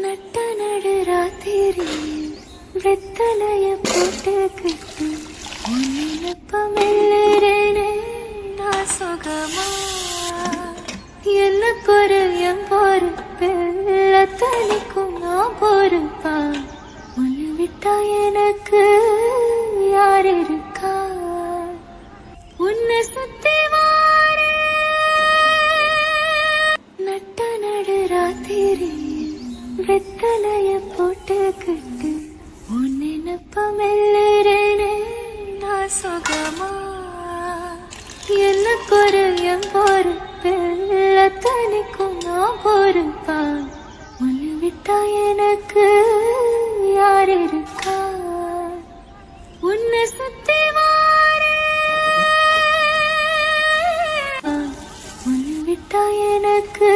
நட்ட நடு ராத்திரியில் வெத்தலைய போட்டுக்கிட்டு உன்னினப்ப மெல்லுறேனே நான் சுகமா என்ன குறையும் பொறுப்பில் அத்தனைக்கும் நான் பொறுப்பா உன்னை விட்டா எனக்கு யார் இருக்கா உன்னை சுத்தி வார நட்ட நடு ராத்திரியில் வெத்தலைய போட்டுக்கிட்டு உன் நினப்ப மெல்லுறேனே நான் சுகமா என்ன குறையும் பொறுப்பில் அத்தனைக்கும் நான் பொறுப்பா உன்னை விட்டா எனக்கு யார் இருக்கா உன்னை சுத்தி வார உன்னை விட்டா எனக்கு